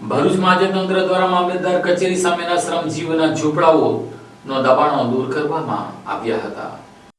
ભરૂચમાં આજે તંત્ર દ્વારા મામલતદાર કચેરી સામેના શ્રમજીવીના ઝૂંપડાઓનો દબાણો દૂર કરવામાં આવ્યા હતા।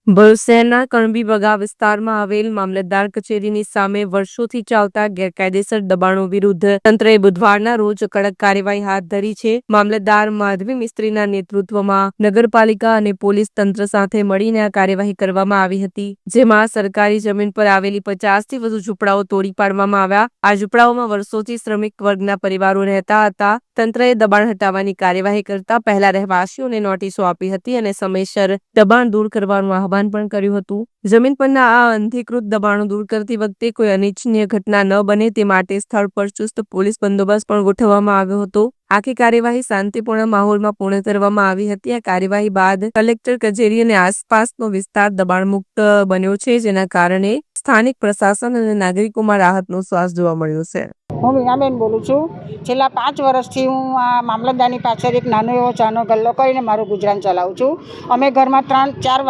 ભરૂચ શહેરના કણબી બગા વિસ્તારમાં આવેલ મામલતદાર કચેરીની સામે વર્ષોથી ચાલતા ગેરકાયદેસર દબાણો વિરુદ્ધ તંત્રએ બુધવારના રોજ કડક કાર્યવાહી હાથ ધરી છે। મામલતદાર માધવી મિસ્ત્રીના નેતૃત્વમાં નગરપાલિકા અને પોલીસ તંત્ર સાથે મળીને આ કાર્યવાહી કરવામાં આવી હતી, જેમાં સરકારી જમીન પર આવેલી 50થી વધુ ઝૂંપડાઓ તોડી પાડવામાં આવ્યા। આ ઝૂંપડાઓમાં વર્ષોથી શ્રમિક વર્ગના પરિવારો રહેતા હતા। તંત્રએ દબાણ હટાવવાની કાર્યવાહી કરતા પહેલા રહેવાસીઓને નોટિસો આપી હતી અને સમયસર દબાણ દૂર કરવાનું આહવાન પણ કર્યું હતું। જમીન પરના આ અનધિકૃત દબાણો દૂર કરતી વખતે કોઈ અનિચ્છનીય ઘટના ન બને તે માટે સ્થળ પર ચુસ્ત પોલીસ બંદોબસ્ત પણ ગોઠવવામાં આવ્યો હતો। આખી કાર્યવાહી શાંતિપૂર્ણ માહોલમાં પૂર્ણ કરવામાં આવી હતી। આ કાર્યવાહી બાદ કલેક્ટર કચેરી અને આસપાસનો વિસ્તાર દબાણ મુક્ત બન્યો છે, જેના કારણે સ્થાનિક પ્રશાસન અને નાગરિકોમાં રાહતનો શ્વાસ જોવા મળ્યો છે। હું વીણાબેન બોલું છું। છેલ્લા 5 વર્ષથી હું આ મામલતદારની પાછળ એક નાનો એવો ચાનો ગલ્લો કરીને મારું ગુજરાન ચલાવું છું। અમે ઘરમાં 3-4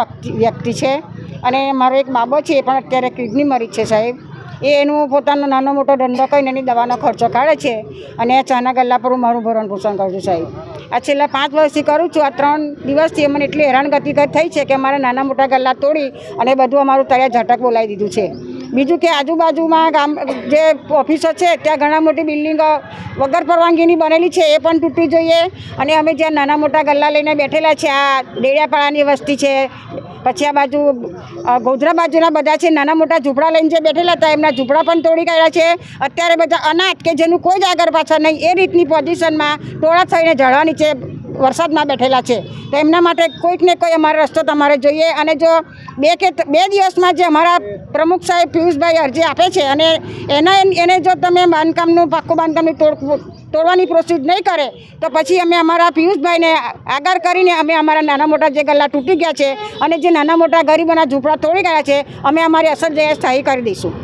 વ્યક્તિ છે અને મારો એક બાબો છે, એ પણ અત્યારે કિડની મરીજ છે સાહેબ। એ એનું પોતાનો નાનો મોટો ધંધો કરીને એની દવાનો ખર્ચો કાઢે છે અને આ ચાના ગલ્લા પર હું મારું ભરણ પોષણ કરું છું સાહેબ। આ છેલ્લા 5 વર્ષથી કરું છું। આ 3 દિવસથી મને એટલી હેરાનગતિ થઈ છે કે અમારા નાના મોટા ગલ્લા તોડી અને બધું અમારું તળિયા ઝાટક બોલાવી દીધું છે। બીજું કે આજુબાજુમાં ગામ જે ઓફિસો છે ત્યાં ઘણા મોટી બિલ્ડિંગો વગર પરવાનગીની બનેલી છે, એ પણ તૂટવી જોઈએ। અને અમે જ્યાં નાના મોટા ગલ્લા લઈને બેઠેલા છે, આ ડેડિયાપાડાની વસ્તી છે, પછી આ બાજુ ગોધરા બાજુના બધા છે, નાના મોટા ઝૂંપડા લઈને જે બેઠેલા હતા એમના ઝૂંપડા પણ તોડી કાઢ્યા છે। અત્યારે બધા અનાજ કે જેનું કોઈ જ આગળ પાછળ નહીં એ રીતની પોઝિશનમાં ટોળા થઈને ઝાડવા નીચે વરસાદમાં બેઠેલા છે। તો એમના માટે કોઈક ને કોઈ અમારો રસ્તો તમારે જોઈએ। અને જો 2 દિવસમાં જે અમારા પ્રમુખ સાહેબ પિયુષભાઈ અરજી આપે છે અને એને જો તમે બાંધકામનું પાક્કું બાંધકામની તોડવાની પ્રોસીડ નહીં કરે તો પછી અમે અમારા પિયુષભાઈને આગળ કરીને અમે અમારા નાના મોટા જે ગલ્લા તૂટી ગયા છે અને જે નાના મોટા ગરીબોના ઝૂંપડા તોડી ગયા છે અમે અમારી અસલ જગ્યાએ સ્થાયી કરી દઈશું।